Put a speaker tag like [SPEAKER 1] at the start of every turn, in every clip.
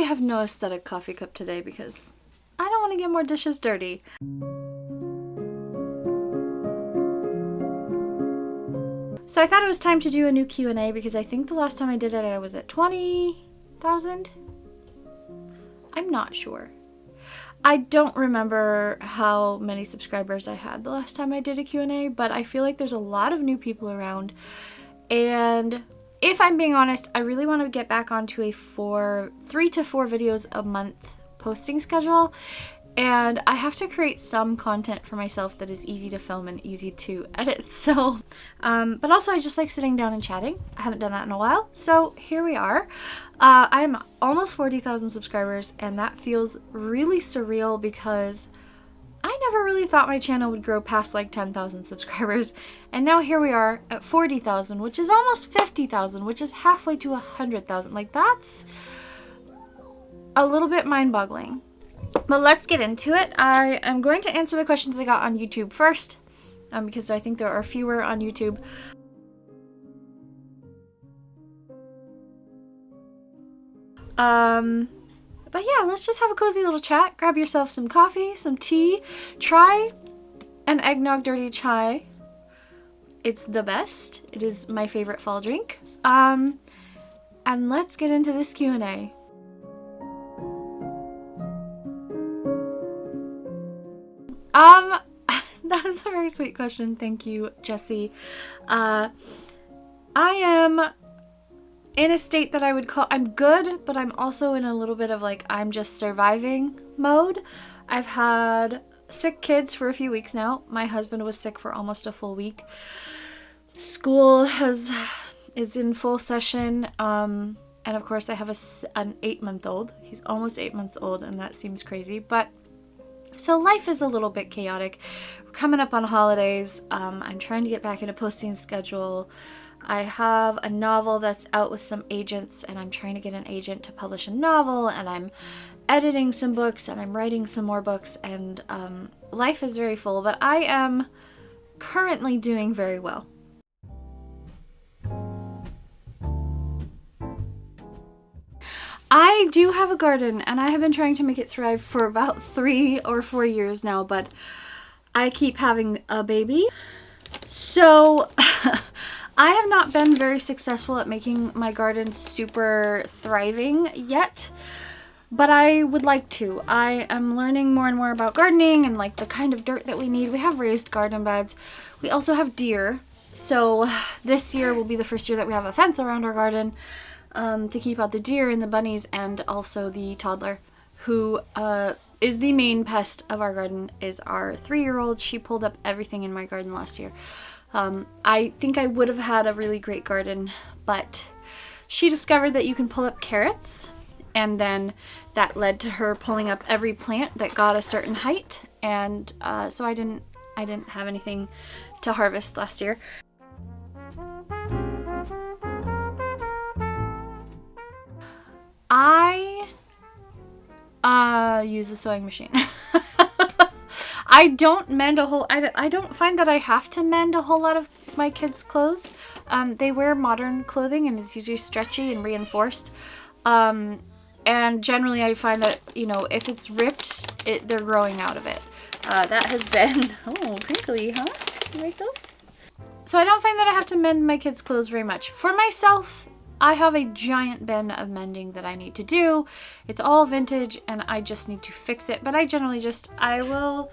[SPEAKER 1] have no aesthetic coffee cup today because I don't want to get more dishes dirty. So I thought it was time to do a new Q&A because I think the last time I did it I was at 20,000. I'm not sure. I don't remember how many subscribers I had the last time I did a Q&A, but I feel like there's a lot of new people around. And if I'm being honest, I really want to get back onto a 3 to 4 videos a month posting schedule. And I have to create some content for myself that is easy to film and easy to edit. So, but also I just like sitting down and chatting. I haven't done that in a while. So here we are. I'm almost 40,000 subscribers and that feels really surreal because I never really thought my channel would grow past like 10,000 subscribers. And now here we are at 40,000, which is almost 50,000, which is halfway to 100,000. Like that's a little bit mind-boggling. But let's get into it. I am going to answer the questions I got on YouTube first, because I think there are fewer on YouTube. But yeah, let's just have a cozy little chat. Grab yourself some coffee, some tea. Try an eggnog dirty chai. It's the best. It is my favorite fall drink. And let's get into this Q&A. That is a very sweet question. Thank you, Jessie. I am in a state that I would call, I'm good, but I'm also in a little bit of like, I'm just surviving mode. I've had sick kids for a few weeks now. My husband was sick for almost a full week. School is in full session. And of course I have an 8-month-old. He's almost 8 months old and that seems crazy, but so life is a little bit chaotic. We're coming up on holidays. I'm trying to get back in a posting schedule. I have a novel that's out with some agents and I'm trying to get an agent to publish a novel, and I'm editing some books and I'm writing some more books, and life is very full, but I am currently doing very well. I do have a garden and I have been trying to make it thrive for about 3 or 4 years now, but I keep having a baby. So I have not been very successful at making my garden super thriving yet, but I would like to. I am learning more and more about gardening and like the kind of dirt that we need. We have raised garden beds. We also have deer. So this year will be the first year that we have a fence around our garden. To keep out the deer and the bunnies, and also the toddler, who is the main pest of our garden, is our 3-year-old. She pulled up everything in my garden last year. I think I would have had a really great garden, but she discovered that you can pull up carrots, and then that led to her pulling up every plant that got a certain height, and so I didn't have anything to harvest last year. I use a sewing machine. I don't mend a whole, I don't find that I have to mend a whole lot of my kids' clothes. They wear modern clothing and it's usually stretchy and reinforced. And generally I find that, you know, if it's ripped, they're growing out of it. That has been, oh, crinkly, huh? You like those? So I don't find that I have to mend my kids' clothes very much. For myself, I have a giant bin of mending that I need to do. It's all vintage and I just need to fix it. But I generally just, I will,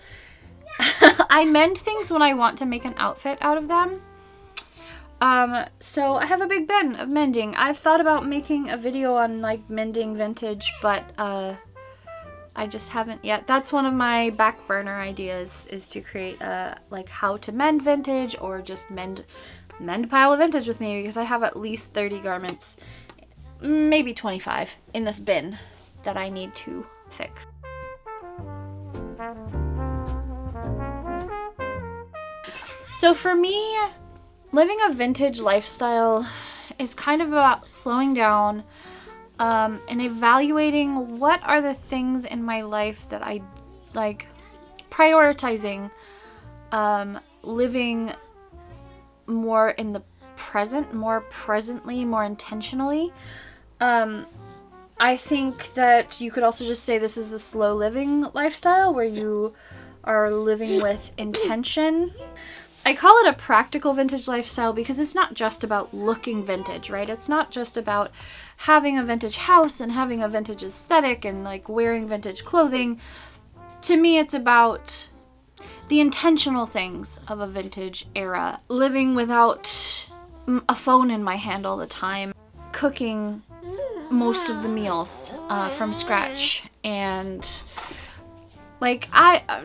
[SPEAKER 1] I mend things when I want to make an outfit out of them. So I have a big bin of mending. I've thought about making a video on like mending vintage, but I just haven't yet. That's one of my back burner ideas, is to create like how to mend vintage, or just mend a pile of vintage with me, because I have at least 30 garments, maybe 25 in this bin that I need to fix. So for me, living a vintage lifestyle is kind of about slowing down and evaluating what are the things in my life that I like, prioritizing living more in the present, more presently, more intentionally. I think that you could also just say this is a slow living lifestyle where you are living with intention. I call it a practical vintage lifestyle because it's not just about looking vintage, right? It's not just about having a vintage house and having a vintage aesthetic and like wearing vintage clothing. To me, it's about the intentional things of a vintage era. Living without a phone in my hand all the time. Cooking most of the meals from scratch. And like,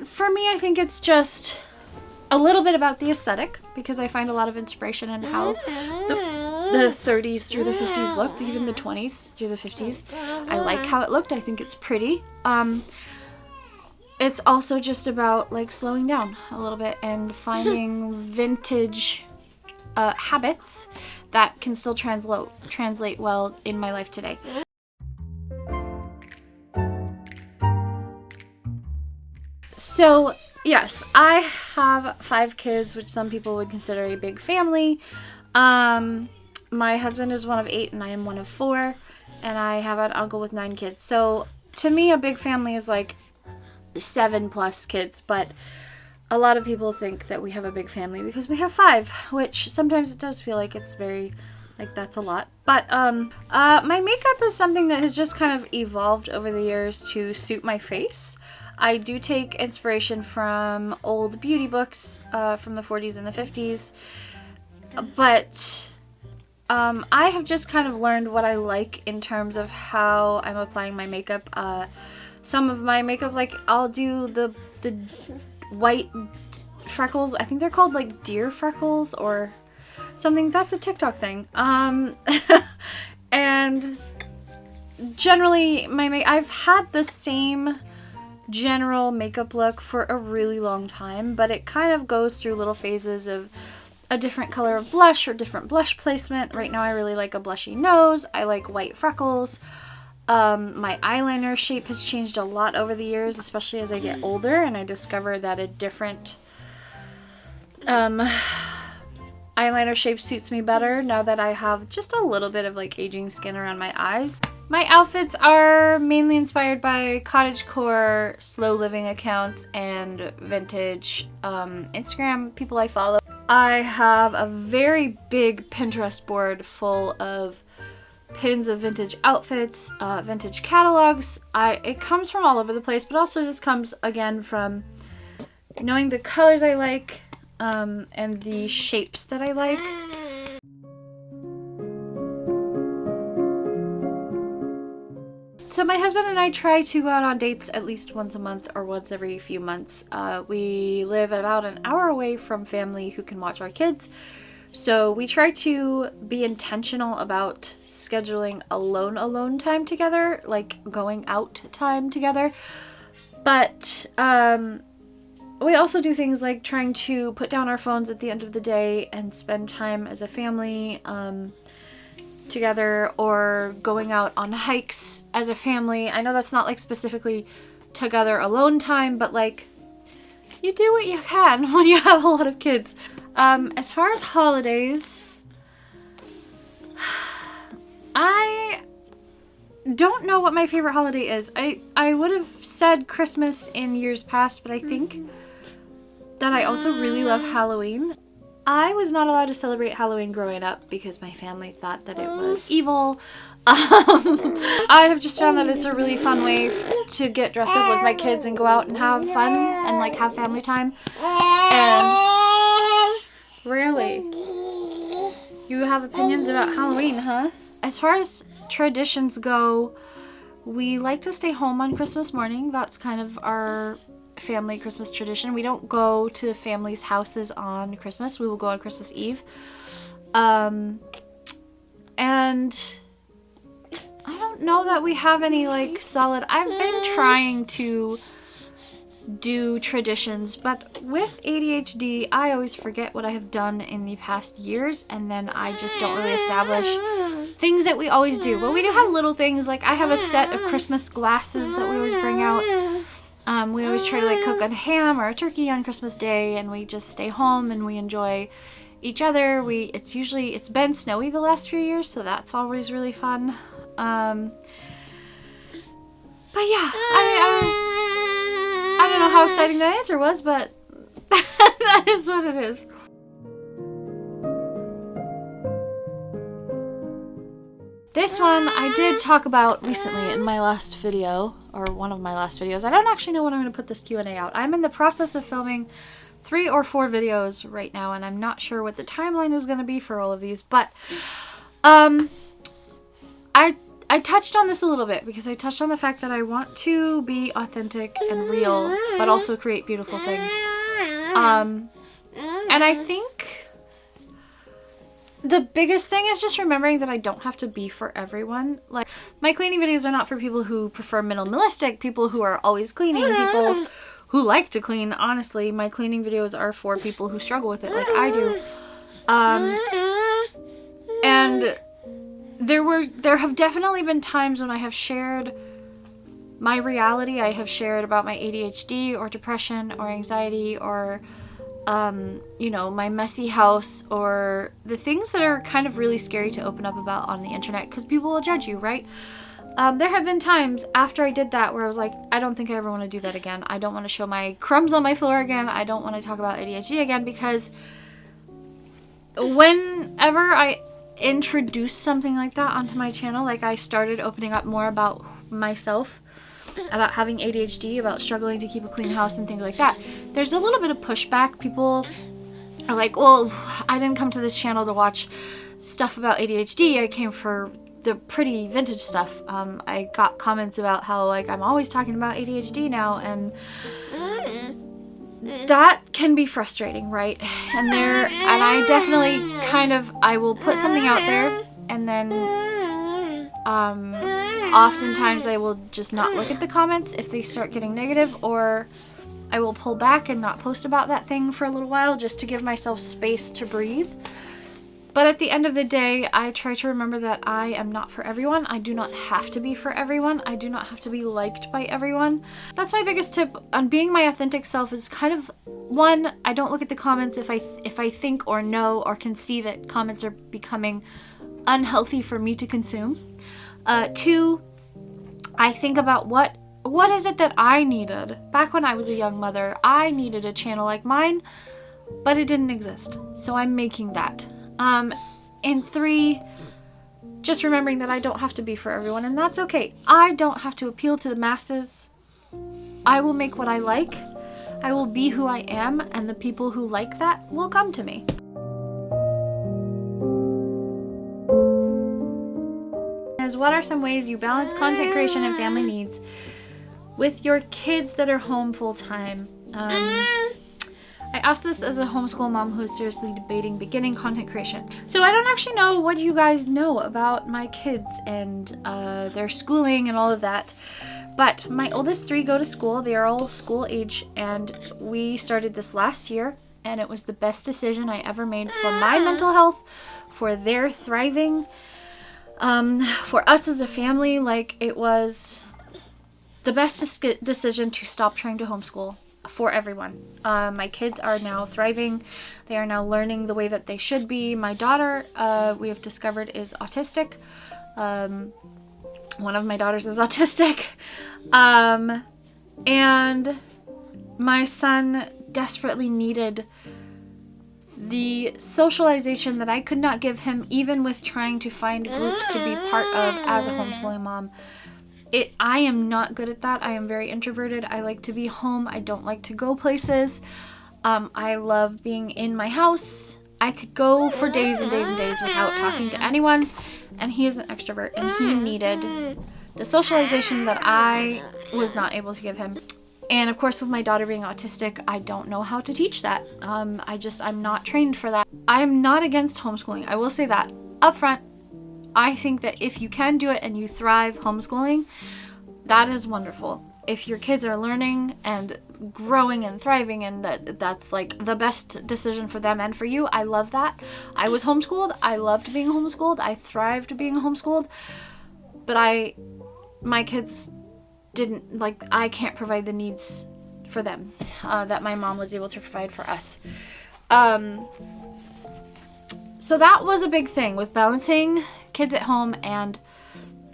[SPEAKER 1] for me, I think it's just a little bit about the aesthetic, because I find a lot of inspiration in how the 30s through the 50s looked, even the 20s through the 50s. I like how it looked. I think it's pretty. It's also just about like slowing down a little bit and finding vintage habits that can still translate well in my life today. So yes, I have 5 kids, which some people would consider a big family. My husband is one of 8 and I am one of 4, and I have an uncle with 9 kids. So to me, a big family is like 7+ kids, but a lot of people think that we have a big family because we have 5, which sometimes it does feel like it's very, like, that's a lot. But my makeup is something that has just kind of evolved over the years to suit my face. I do take inspiration from old beauty books from the 40s and the 50s, but I have just kind of learned what I like in terms of how I'm applying my makeup. Some of my makeup, like, I'll do the white freckles. I think they're called like deer freckles or something. That's a TikTok thing. And generally I've had the same general makeup look for a really long time, but it kind of goes through little phases of a different color of blush or different blush placement. Right now I really like a blushy nose. I like white freckles. My eyeliner shape has changed a lot over the years, especially as I get older and I discover that a different eyeliner shape suits me better now that I have just a little bit of like aging skin around my eyes. My outfits are mainly inspired by cottagecore, slow living accounts, and vintage Instagram people I follow. I have a very big Pinterest board full of pins of vintage outfits, vintage catalogs. It comes from all over the place, but also just comes again from knowing the colors I like and the shapes that I like. So my husband and I try to go out on dates at least once a month or once every few months. We live about an hour away from family who can watch our kids, so we try to be intentional about scheduling alone time together, like going out time together. But we also do things like trying to put down our phones at the end of the day and spend time as a family together, or going out on hikes as a family. I know that's not like specifically together alone time, but like you do what you can when you have a lot of kids. As far as holidays, I don't know what my favorite holiday is. I would have said Christmas in years past, but I think that I also really love Halloween. I was not allowed to celebrate Halloween growing up because my family thought that it was evil. I have just found that it's a really fun way to get dressed up with my kids and go out and have fun and like have family time. And really, you have opinions about Halloween, huh? As far as traditions go, we like to stay home on Christmas morning. That's kind of our family Christmas tradition. We don't go to families' houses on Christmas. We will go on Christmas Eve. And I don't know that we have any like solid... I've been trying to do traditions, but with ADHD, I always forget what I have done in the past years, and then I just don't really establish things that we always do. But we do have little things, like I have a set of Christmas glasses that we always bring out. We always try to like cook a ham or a turkey on Christmas Day, and we just stay home and we enjoy each other. It's been snowy the last few years, so that's always really fun. But yeah, I don't know how exciting that answer was, but that is what it is. This one I did talk about recently in my last video, or one of my last videos. I don't actually know when I'm going to put this Q&A out. I'm in the process of filming 3 or 4 videos right now, and I'm not sure what the timeline is going to be for all of these, but I touched on this a little bit because I touched on the fact that I want to be authentic and real, but also create beautiful things. And I think the biggest thing is just remembering that I don't have to be for everyone. Like, my cleaning videos are not for people who prefer minimalistic, people who are always cleaning, people who like to clean. Honestly, my cleaning videos are for people who struggle with it like I do. And there have definitely been times when I have shared my reality. I have shared about my ADHD or depression or anxiety or you know, my messy house, or the things that are kind of really scary to open up about on the internet because people will judge you, right? There have been times after I did that where I was like, I don't think I ever want to do that again. I don't want to show my crumbs on my floor again. I don't want to talk about ADHD again, because whenever I introduce something like that onto my channel, like I started opening up more about myself, about having ADHD, about struggling to keep a clean house and things like that, there's a little bit of pushback. People are like, well, I didn't come to this channel to watch stuff about ADHD. I came for the pretty vintage stuff. I got comments about how, like, I'm always talking about ADHD now, and that can be frustrating, right? And I definitely I will put something out there, and then oftentimes I will just not look at the comments if they start getting negative, or I will pull back and not post about that thing for a little while just to give myself space to breathe. But at the end of the day, I try to remember that I am not for everyone. I do not have to be for everyone. I do not have to be liked by everyone. That's my biggest tip on being my authentic self, is kind of, one, I don't look at the comments if I think or know or can see that comments are becoming unhealthy for me to consume. 2, I think about what is it that I needed. Back when I was a young mother, I needed a channel like mine, but it didn't exist. So I'm making that. And 3, just remembering that I don't have to be for everyone, and that's okay. I don't have to appeal to the masses. I will make what I like. I will be who I am, and the people who like that will come to me. What are some ways you balance content creation and family needs with your kids that are home full time? I asked this as a homeschool mom who is seriously debating beginning content creation. So I don't actually know what you guys know about my kids and their schooling and all of that. But my oldest 3 go to school. They are all school age, and we started this last year, and it was the best decision I ever made for my mental health, for their thriving, for us as a family. Like, it was the best decision to stop trying to homeschool for everyone. My kids are now thriving. They are now learning the way that they should be. My daughter, we have discovered, is autistic. One of my daughters is autistic. And my son desperately needed the socialization that I could not give him, even with trying to find groups to be part of as a homeschooling mom. I am not good at that. I am very introverted. I like to be home. I don't like to go places. I love being in my house. I could go for days and days and days without talking to anyone, and he is an extrovert, and he needed the socialization that I was not able to give him. And of course, with my daughter being autistic, I don't know how to teach that. I'm not trained for that. I am not against homeschooling. I will say that up front. I think that if you can do it and you thrive homeschooling, that is wonderful. If your kids are learning and growing and thriving, and that's like the best decision for them and for you, I love that. I was homeschooled. I loved being homeschooled. I thrived being homeschooled. But my kids didn't, like, I can't provide the needs for them that my mom was able to provide for us. So that was a big thing with balancing kids at home and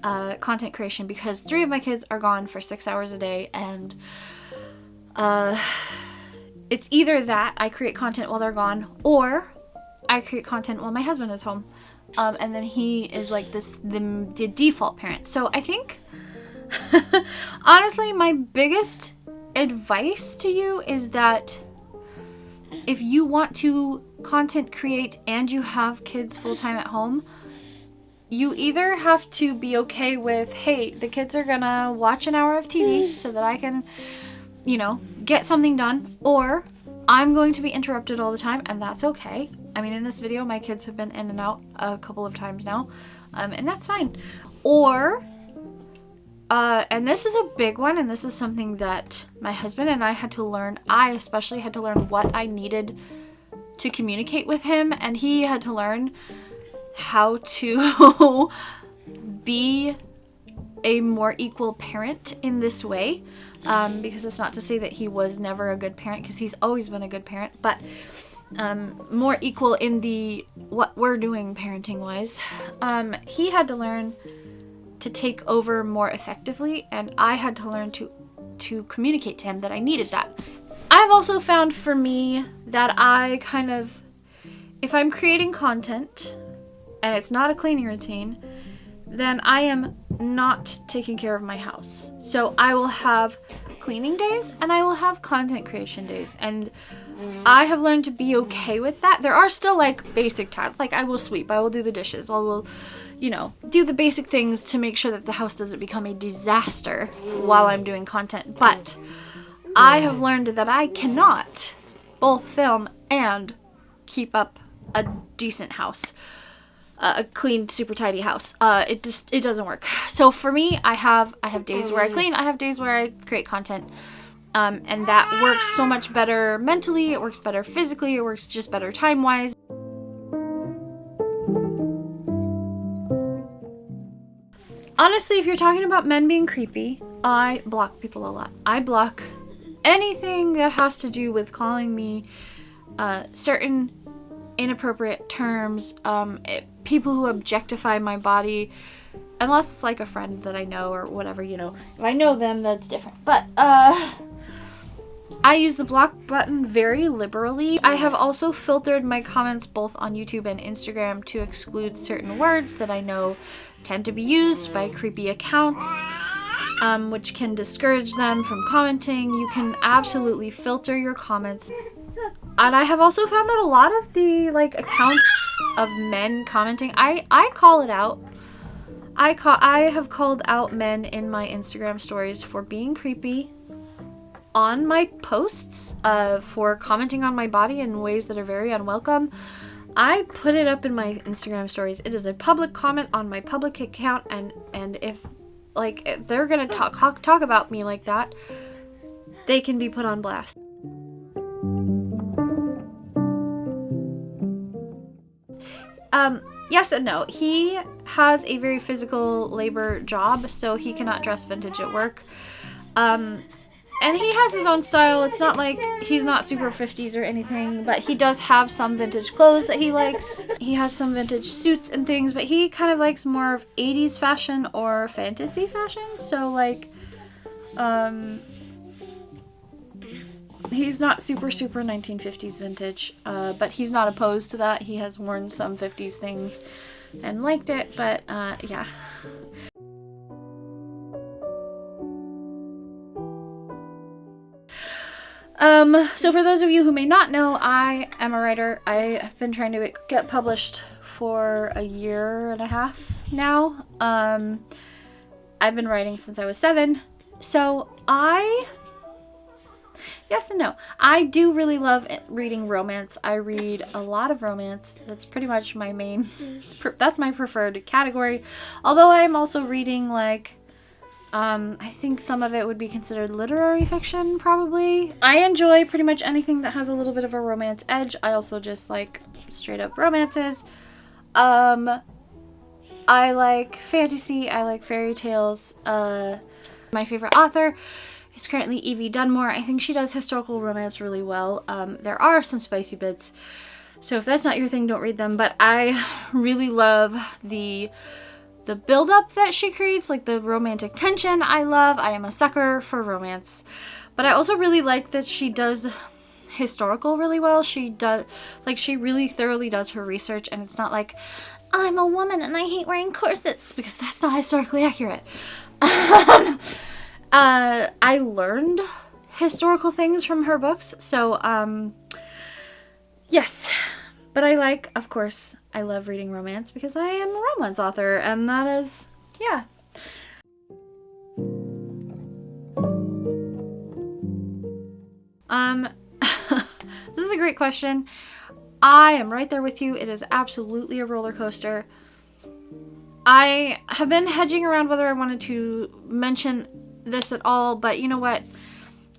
[SPEAKER 1] content creation because 3 of my kids are gone for 6 hours a day, and it's either that I create content while they're gone, or I create content while my husband is home. And then he is like the default parent. So I think, honestly, my biggest advice to you is that if you want to content create and you have kids full-time at home, you either have to be okay with, hey, the kids are gonna watch an hour of TV so that I can, you know, get something done, or I'm going to be interrupted all the time, and that's okay. I mean, in this video, my kids have been in and out a couple of times now, and that's fine. Or, and this is a big one, and this is something that my husband and I had to learn. I especially had to learn what I needed to communicate with him, and he had to learn how to be a more equal parent in this way, because it's not to say that he was never a good parent, because he's always been a good parent, but more equal in the what we're doing parenting wise. He had to learn to take over more effectively, and I had to learn to communicate to him that I needed that. I've also found for me that I kind of, if I'm creating content and it's not a cleaning routine, then I am not taking care of my house. So I will have cleaning days and I will have content creation days, and I have learned to be okay with that. There are still like basic tasks, like I will sweep, I will do the dishes, I will, you know, do the basic things to make sure that the house doesn't become a disaster while I'm doing content. But I have learned that I cannot both film and keep up a decent house, a clean, super tidy house. It doesn't work. So for me, I have days where I clean, I have days where I create content. And that works so much better mentally, it works better physically, it works just better time-wise. Honestly, if you're talking about men being creepy, I block people a lot. I block anything that has to do with calling me certain inappropriate terms, people who objectify my body, unless it's like a friend that I know or whatever, you know. If I know them, that's different. But I use the block button very liberally. I have also filtered my comments both on YouTube and Instagram to exclude certain words that I know tend to be used by creepy accounts, which can discourage them from commenting. You can absolutely filter your comments. And I have also found that a lot of the like accounts of men commenting, I call it out. I have called out men in my Instagram stories for being creepy on my posts, for commenting on my body in ways that are very unwelcome. I put it up in my Instagram stories. It is a public comment on my public account, and if they're gonna talk about me like that, they can be put on blast. Yes and no. He has a very physical labor job, so he cannot dress vintage at work. And he has his own style. It's not like he's not super 50s or anything, but he does have some vintage clothes that he likes. He has some vintage suits and things, but he kind of likes more of 80s fashion or fantasy fashion. So like, he's not super 1950s vintage, but he's not opposed to that. He has worn some 50s things and liked it, but yeah. So for those of you who may not know, I am a writer. I have been trying to get published for 1.5 years now. I've been writing since I was 7. So yes and no. I do really love reading romance. I read a lot of romance. That's pretty much my main, that's my preferred category. Although I'm also reading like, I think some of it would be considered literary fiction, probably. I enjoy pretty much anything that has a little bit of a romance edge. I also just like straight up romances. I like fantasy. I like fairy tales. My favorite author is currently Evie Dunmore. I think she does historical romance really well. There are some spicy bits, so if that's not your thing, don't read them. But I really love the the build-up that she creates, like the romantic tension, I love. I am a sucker for romance. But I also really like that she does historical really well. She does, like, she really thoroughly does her research, and it's not like, I'm a woman and I hate wearing corsets, because that's not historically accurate. I learned historical things from her books, so, yes. But I like, of course, I love reading romance because I am a romance author, and that is, yeah. This is a great question. I am right there with you. It is absolutely a roller coaster. I have been hedging around whether I wanted to mention this at all, but you know what?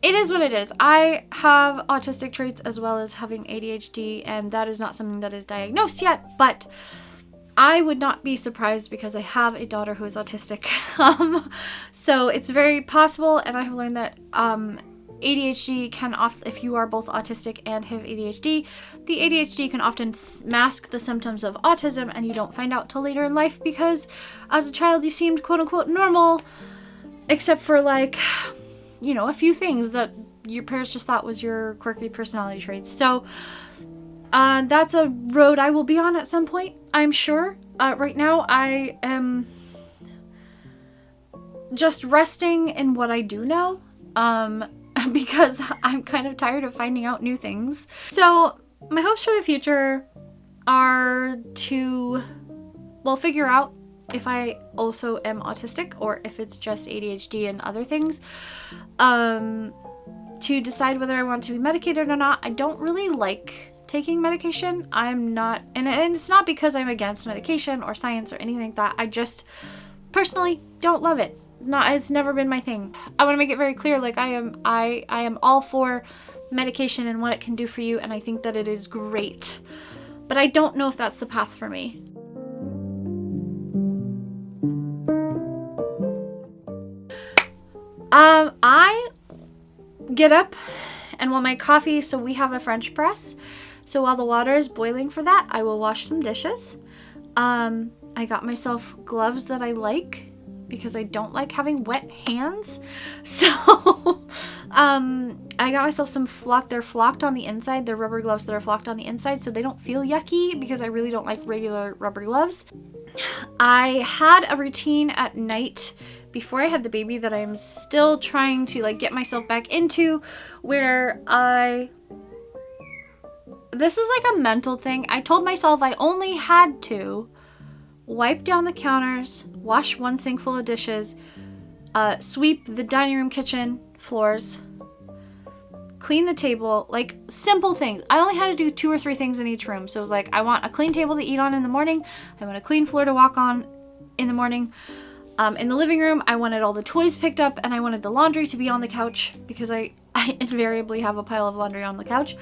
[SPEAKER 1] It is what it is. I have autistic traits as well as having ADHD, and that is not something that is diagnosed yet, but I would not be surprised because I have a daughter who is autistic. So it's very possible, and I have learned that ADHD can often, if you are both autistic and have ADHD, the ADHD can often mask the symptoms of autism, and you don't find out till later in life because as a child you seemed quote unquote normal, except for like, you know, a few things that your parents just thought was your quirky personality traits. So that's a road I will be on at some point, I'm sure. Right now I am just resting in what I do know, because I'm kind of tired of finding out new things. So my hopes for the future are to, well, figure out if I also am autistic or if it's just ADHD and other things, to decide whether I want to be medicated or not. I don't really like taking medication. I'm not, and it's not because I'm against medication or science or anything like that. I just personally don't love it. It's never been my thing. I want to make it very clear, like I am all for medication and what it can do for you, and I think that it is great. But I don't know if that's the path for me. I get up and want my coffee, so we have a French press. So while the water is boiling for that, I will wash some dishes. I got myself gloves that I like because I don't like having wet hands. So I got myself some they're flocked on the inside. They're rubber gloves that are flocked on the inside so they don't feel yucky because I really don't like regular rubber gloves. I had a routine at night before I had the baby that I'm still trying to like get myself back into, where this is like a mental thing. I told myself I only had to wipe down the counters, wash one sink full of dishes, sweep the dining room, kitchen, floors, clean the table, like simple things. I only had to do 2 or 3 things in each room. So it was like, I want a clean table to eat on in the morning. I want a clean floor to walk on in the morning. In the living room, I wanted all the toys picked up, and I wanted the laundry to be on the couch because I invariably have a pile of laundry on the couch.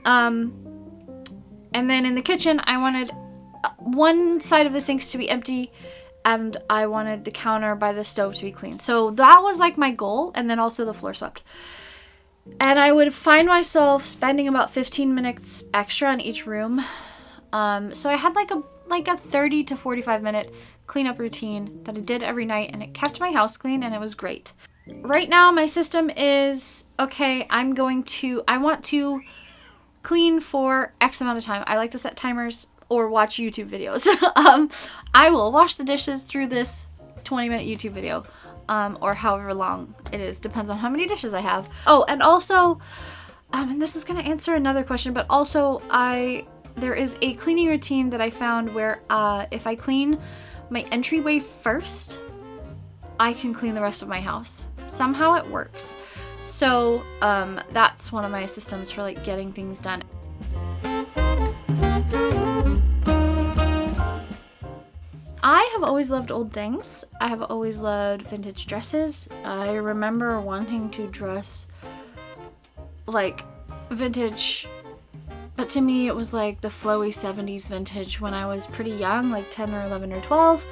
[SPEAKER 1] And then in the kitchen, I wanted one side of the sinks to be empty, and I wanted the counter by the stove to be clean. So that was like my goal, and then also the floor swept. And I would find myself spending about 15 minutes extra in each room. So I had like a 30 to 45 minute cleanup routine that I did every night, and it kept my house clean, and it was great. Right now my system is, okay, I want to clean for X amount of time. I like to set timers or watch YouTube videos. I will wash the dishes through this 20-minute YouTube video, or however long it is. Depends on how many dishes I have. Oh, and also, and this is gonna answer another question, but also there is a cleaning routine that I found where if I clean my entryway first, I can clean the rest of my house. Somehow it works. So that's one of my systems for like getting things done. I have always loved old things. I have always loved vintage dresses. I remember wanting to dress like vintage, but to me it was like the flowy 70s vintage when I was pretty young, like 10 or 11 or 12.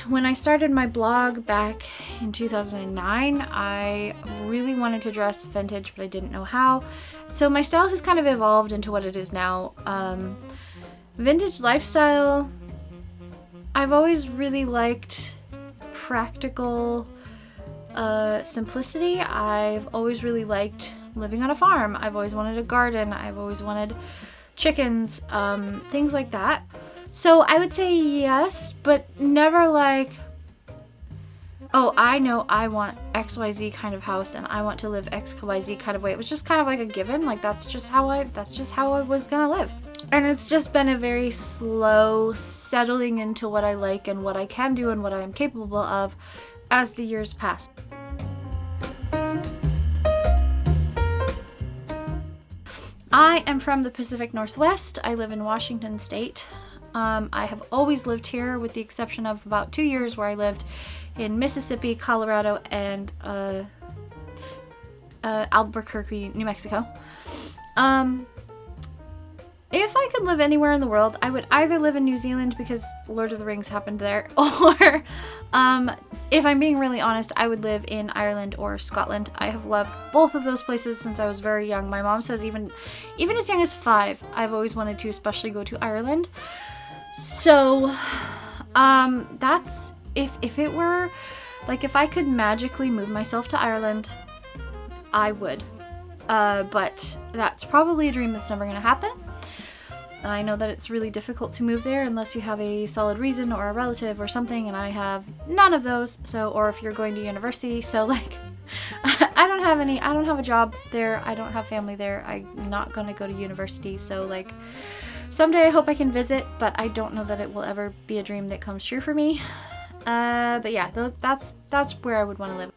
[SPEAKER 1] When I started my blog back in 2009, I really wanted to dress vintage, but I didn't know how. So my style has kind of evolved into what it is now. Vintage lifestyle I've always really liked practical simplicity. I've always really liked living on a farm. I've always wanted a garden. I've always wanted chickens, things like that. So I would say yes, but never like, oh, I know I want XYZ kind of house and I want to live XYZ kind of way. It was just kind of like a given. Like that's just how I was gonna live. And it's just been a very slow settling into what I like and what I can do and what I am capable of as the years pass. I am from the Pacific Northwest. I live in Washington State. I have always lived here with the exception of about 2 years where I lived in Mississippi, Colorado, and Albuquerque, New Mexico. If I could live anywhere in the world, I would either live in New Zealand because Lord of the Rings happened there, or if I'm being really honest, I would live in Ireland or Scotland. I have loved both of those places since I was very young. My mom says even as young as 5, I've always wanted to especially go to Ireland. So that's if it were like if I could magically move myself to Ireland, I would. But that's probably a dream that's never going to happen. I know that it's really difficult to move there unless you have a solid reason or a relative or something, and I have none of those. So, or if you're going to university, so like I don't have a job there. I don't have family there. I'm not going to go to university. So like someday I hope I can visit, but I don't know that it will ever be a dream that comes true for me. But yeah, that's where I would want to live.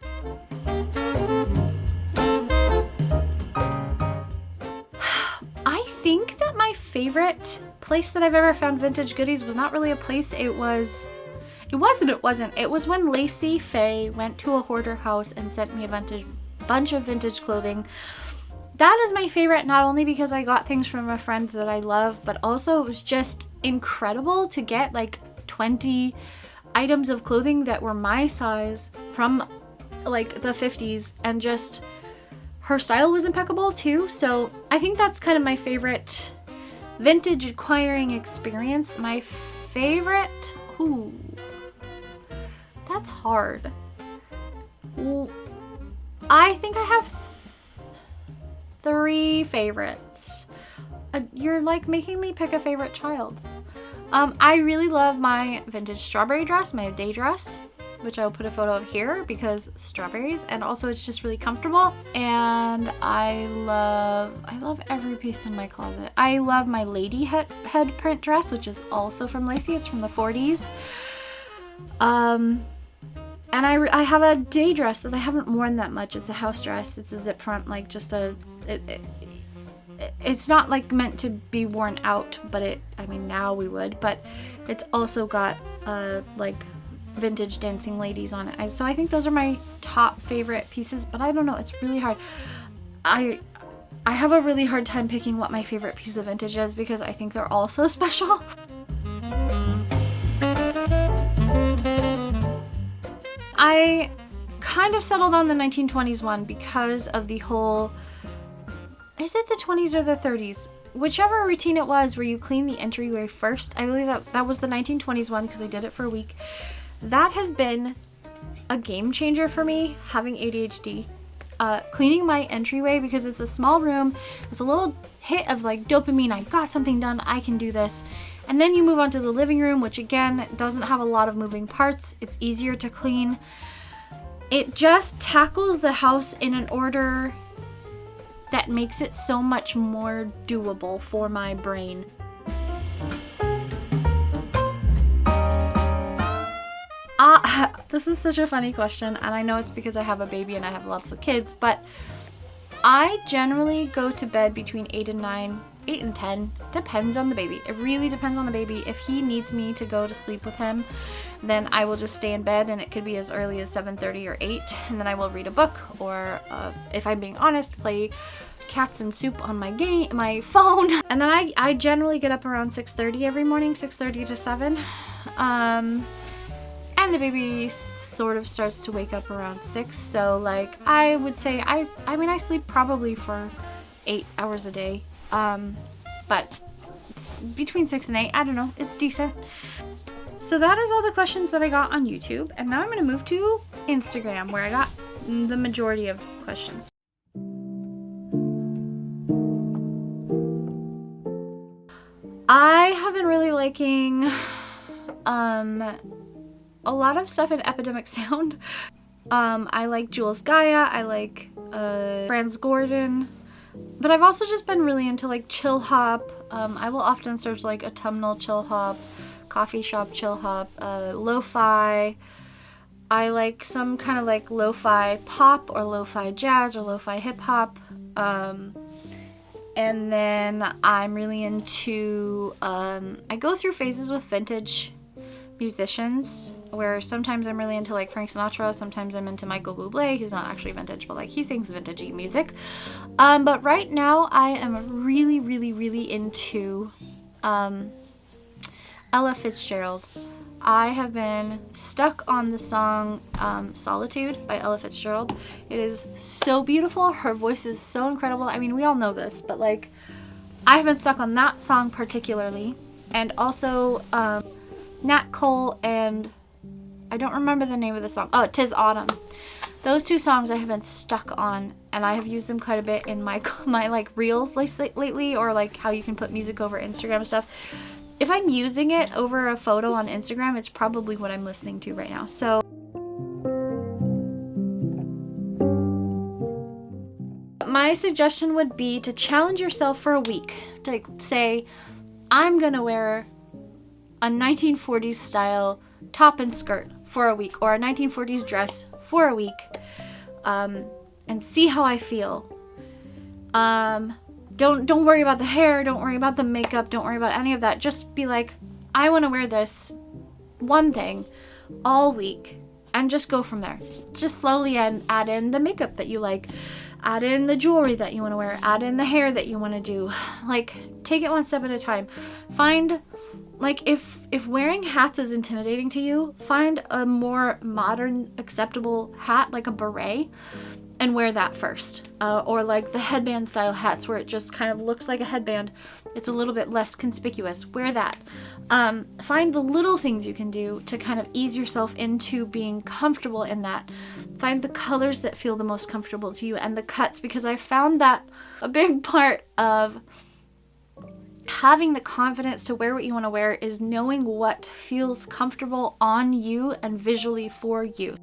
[SPEAKER 1] I think that my favorite place that I've ever found vintage goodies was not really a place. It was when Lacey Faye went to a hoarder house and sent me a bunch of vintage clothing. That is my favorite, not only because I got things from a friend that I love, but also it was just incredible to get like 20 items of clothing that were my size from like the 50s, and just her style was impeccable too. So I think that's kind of my favorite vintage acquiring experience. My favorite, ooh, that's hard. Ooh, I think I have 3 favorites. You're like making me pick a favorite child. I really love my vintage strawberry dress, my day dress, which I'll put a photo of here because strawberries, and also it's just really comfortable. And I love every piece in my closet. I love my lady head print dress, which is also from Lacey. It's from the 40s. And I have a day dress that I haven't worn that much. It's a house dress. It's a zip front, like just it's not like meant to be worn out, but I mean now we would, but it's also got like vintage dancing ladies on it. So I think those are my top favorite pieces, but I don't know, it's really hard. I have a really hard time picking what my favorite piece of vintage is because I think they're all so special. I kind of settled on the 1920s one because of the whole, is it the 20s or the 30s? Whichever routine it was where you clean the entryway first. I believe that was the 1920s one because I did it for a week. That has been a game changer for me, having ADHD. Cleaning my entryway, because it's a small room, it's a little hit of like dopamine. I got something done, I can do this. And then you move on to the living room, which again doesn't have a lot of moving parts. It's easier to clean. It just tackles the house in an order that makes it so much more doable for my brain. This is such a funny question, and I know it's because I have a baby and I have lots of kids, but I generally go to bed between 8 and 9, 8 and 10, depends on the baby. It really depends on the baby. If he needs me to go to sleep with him, then I will just stay in bed, and it could be as early as 7:30 or 8, and then I will read a book, or if I'm being honest, play cats and soup on my phone. And then I generally get up around 6:30 every morning, 6:30 to 7. And the baby sort of starts to wake up around 6. So like I would say I mean I sleep probably for 8 hours a day. But it's between 6 and 8, I don't know, it's decent. So that is all the questions that I got on YouTube. And now I'm going to move to Instagram, where I got the majority of questions. I have been really liking a lot of stuff in Epidemic Sound. I like Jules Gaia, I like Franz Gordon, but I've also just been really into like chill hop. I will often search like autumnal chill hop, coffee shop chill hop, lo-fi. I like some kind of like lo-fi pop or lo-fi jazz or lo-fi hip hop. And then I'm really into, I go through phases with vintage musicians, where sometimes I'm really into like Frank Sinatra, sometimes I'm into Michael Bublé, who's not actually vintage, but like he sings vintagey music. But right now I am really, really, really into Ella Fitzgerald. I have been stuck on the song Solitude by Ella Fitzgerald. It is so beautiful. Her voice is so incredible. I mean, we all know this, but like I've been stuck on that song particularly. And also Nat Cole and I don't remember the name of the song. Oh, 'Tis Autumn. Those two songs I have been stuck on, and I have used them quite a bit in my like reels lately, or like how you can put music over Instagram stuff. If I'm using it over a photo on Instagram, it's probably what I'm listening to right now. So my suggestion would be to challenge yourself for a week. To say, I'm gonna wear a 1940s style top and skirt for a week, or a 1940s dress for a week, and see how I feel. Don't worry about the hair, don't worry about the makeup, don't worry about any of that. Just be like, I want to wear this one thing all week, and just go from there. Just slowly add in the makeup that you like, add in the jewelry that you want to wear, add in the hair that you want to do. Like, take it one step at a time. Find, like, if wearing hats is intimidating to you, find a more modern, acceptable hat, like a beret, and wear that first. Or like the headband style hats where it just kind of looks like a headband. It's a little bit less conspicuous. Wear that. Find the little things you can do to kind of ease yourself into being comfortable in that. Find the colors that feel the most comfortable to you, and the cuts, because I found that a big part of having the confidence to wear what you want to wear is knowing what feels comfortable on you and visually for you.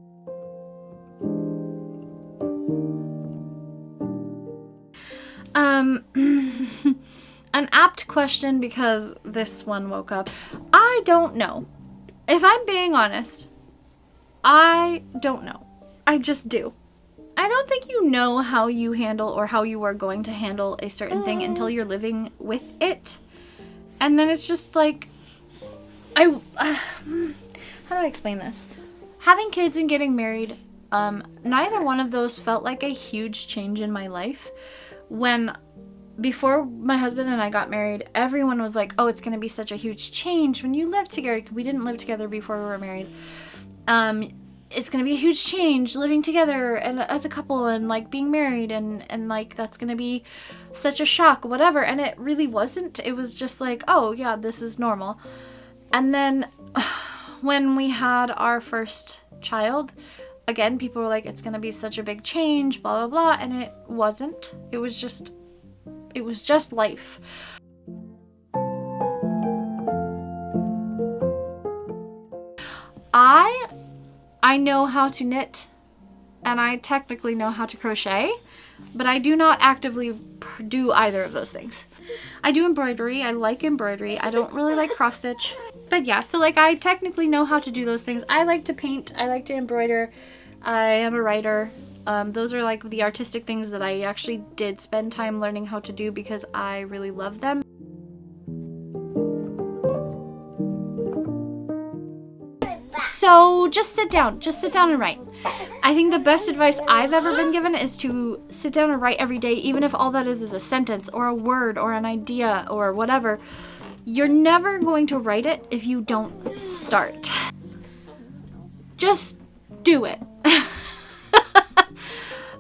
[SPEAKER 1] An apt question, because this one woke up. I don't know. If I'm being honest, I don't know. I just do. I don't think you know how you handle or how you are going to handle a certain thing until you're living with it. And then it's just like, how do I explain this? Having kids and getting married, neither one of those felt like a huge change in my life. Before my husband and I got married, everyone was like, oh, it's going to be such a huge change when you live together. We didn't live together before we were married. It's going to be a huge change living together and as a couple and like being married and like that's going to be such a shock, whatever. And it really wasn't. It was just like, oh yeah, this is normal. And then when we had our first child, again, people were like, it's going to be such a big change, blah, blah, blah. And it wasn't. It was just life. I know how to knit, and I technically know how to crochet, but I do not actively do either of those things. I do embroidery. I like embroidery. I don't really like cross stitch, but yeah, so like I technically know how to do those things. I like to paint. I like to embroider. I am a writer. Those are like the artistic things that I actually did spend time learning how to do because I really love them. So just sit down and write. I think the best advice I've ever been given is to sit down and write every day, even if all that is a sentence or a word or an idea or whatever. You're never going to write it if you don't start. Just do it.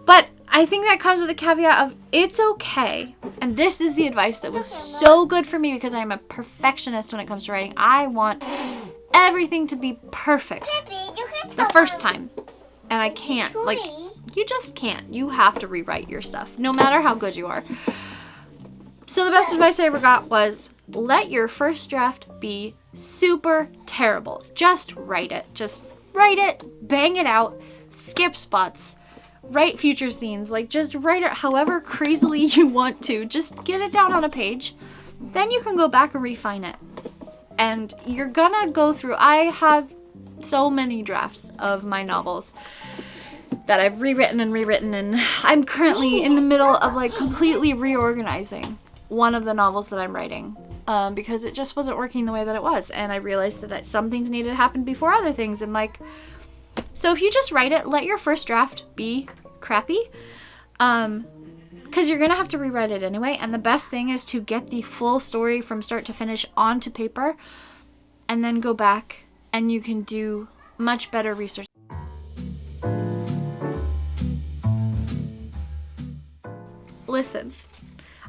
[SPEAKER 1] But I think that comes with the caveat of it's okay. And this is the advice that was so good for me because I'm a perfectionist when it comes to writing. I want everything to be perfect the first time. And I can't. Like, you just can't. You have to rewrite your stuff, no matter how good you are. So the best advice I ever got was, let your first draft be super terrible. Just write it. Just write it, bang it out, skip spots, write future scenes. Like, just write it however crazily you want to. Just get it down on a page. Then you can go back and refine it. And you're gonna go through, I have so many drafts of my novels that I've rewritten, and I'm currently in the middle of like completely reorganizing one of the novels that I'm writing, because it just wasn't working the way that it was, and I realized that some things needed to happen before other things, and like, so if you just write it, let your first draft be crappy, because you're gonna have to rewrite it anyway, and the best thing is to get the full story from start to finish onto paper, and then go back and you can do much better research. Listen,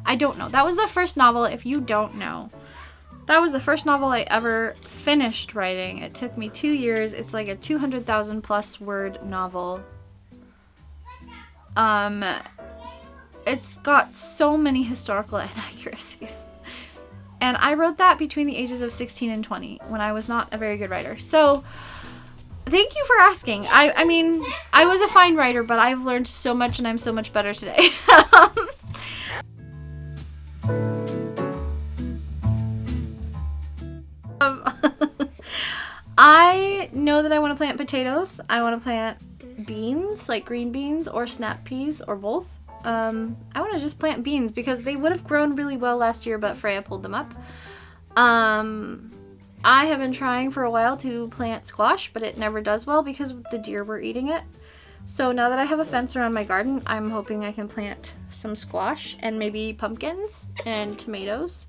[SPEAKER 1] I don't know. That was the first novel, if you don't know. That was the first novel I ever finished writing. It took me 2 years. It's like a 200,000 plus word novel. It's got so many historical inaccuracies. And I wrote that between the ages of 16 and 20 when I was not a very good writer. So thank you for asking. I mean, I was a fine writer, but I've learned so much and I'm so much better today. I know that I want to plant potatoes. I want to plant beans, like green beans or snap peas or both. I want to just plant beans because they would have grown really well last year, but Freya pulled them up. I have been trying for a while to plant squash, but it never does well because the deer were eating it. So now that I have a fence around my garden, I'm hoping I can plant some squash and maybe pumpkins and tomatoes.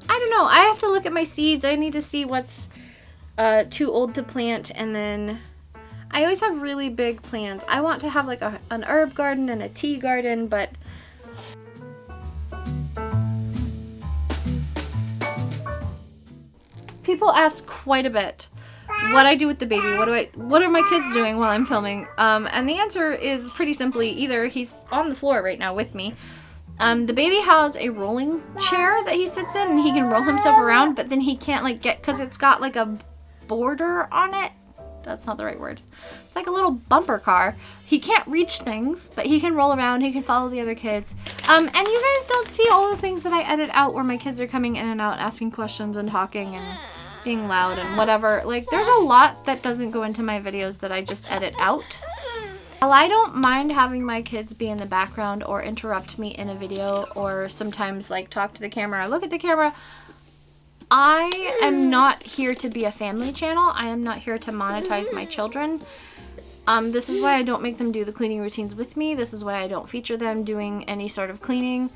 [SPEAKER 1] I don't know. I have to look at my seeds. I need to see what's too old to plant, and then I always have really big plans. I want to have like an herb garden and a tea garden, but people ask quite a bit what I do with the baby. What are my kids doing while I'm filming? And the answer is pretty simply, either he's on the floor right now with me. The baby has a rolling chair that he sits in and he can roll himself around, but then he can't like get, cause it's got like a border on it. That's not the right word. It's like a little bumper car. He can't reach things, but he can roll around. He can follow the other kids. And you guys don't see all the things that I edit out where my kids are coming in and out, asking questions and talking and being loud and whatever. Like, there's a lot that doesn't go into my videos that I just edit out. While I don't mind having my kids be in the background or interrupt me in a video or sometimes like talk to the camera or look at the camera, I am not here to be a family channel. I am not here to monetize my children. This is why I don't make them do the cleaning routines with me. This is why I don't feature them doing any sort of cleaning.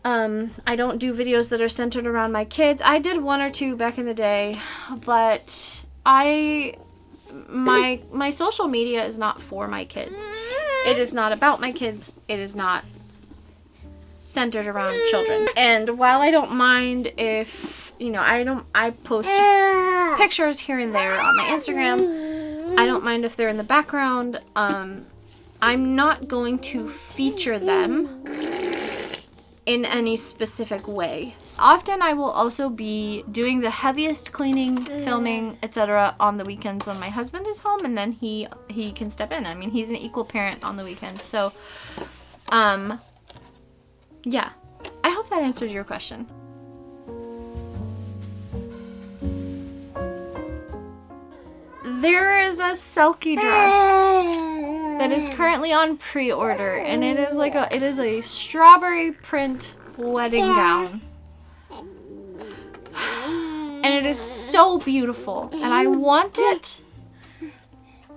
[SPEAKER 1] I don't do videos that are centered around my kids. I did one or two back in the day, but my social media is not for my kids. It is not about my kids. It is not centered around children. And while I don't mind if, you know, I post pictures here and there on my Instagram. I don't mind if they're in the background. I'm not going to feature them in any specific way. Often I will also be doing the heaviest cleaning, filming, etc. on the weekends when my husband is home, and then he can step in. I mean, he's an equal parent on the weekends. So, yeah. I hope that answered your question. There is a Selkie dress that is currently on pre-order, and it is a strawberry print wedding gown. And it is so beautiful, and I want it.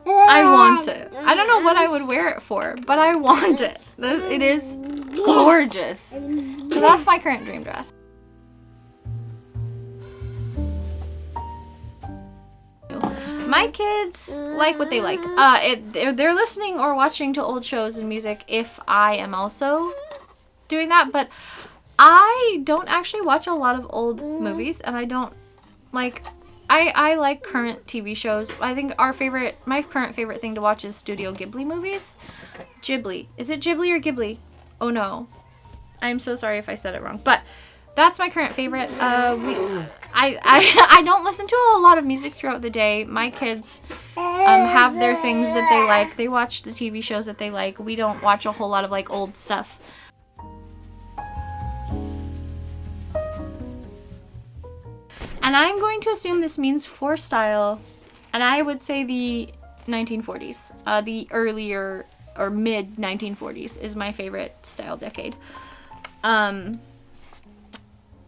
[SPEAKER 1] I want it. I don't know what I would wear it for, but I want it. It is gorgeous. So that's my current dream dress. My kids like what they like. They're listening or watching to old shows and music if I am also doing that, but I don't actually watch a lot of old movies, and I don't like, I like current TV shows. I think my current favorite thing to watch is Studio Ghibli movies. Ghibli. Is it Ghibli or Ghibli? Oh no. I'm so sorry if I said it wrong, but that's my current favorite. I don't listen to a lot of music throughout the day. My kids have their things that they like. They watch the TV shows that they like. We don't watch a whole lot of like old stuff. And I'm going to assume this means for style, and I would say the 1940s. The earlier or mid 1940s is my favorite style decade.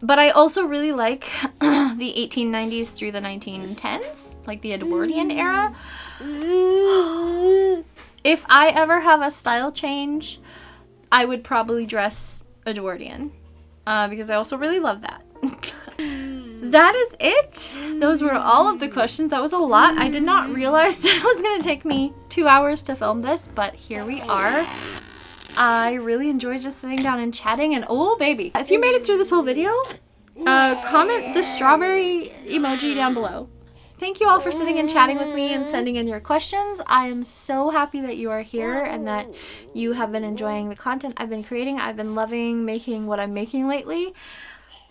[SPEAKER 1] But I also really like the 1890s through the 1910s, like the Edwardian era. If I ever have a style change, I would probably dress Edwardian, because I also really love that. That is it. Those were all of the questions. That was a lot. I did not realize that it was going to take me 2 hours to film this, but here we are. I really enjoyed just sitting down and chatting, and oh baby. If you made it through this whole video, comment the strawberry emoji down below. Thank you all for sitting and chatting with me and sending in your questions. I am so happy that you are here and that you have been enjoying the content I've been creating. I've been loving making what I'm making lately.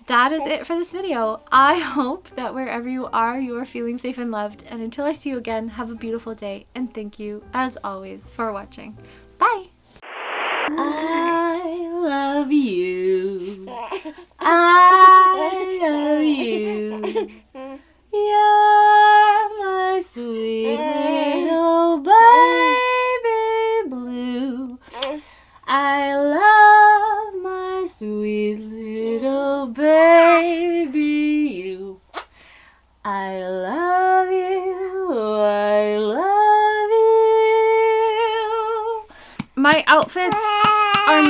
[SPEAKER 1] That is it for this video. I hope that wherever you are feeling safe and loved. And until I see you again, have a beautiful day. And thank you, as always, for watching. Bye! I love you. I love you. You're my sweet little baby blue. I love my sweet little baby you. I love you. I love you. My outfits are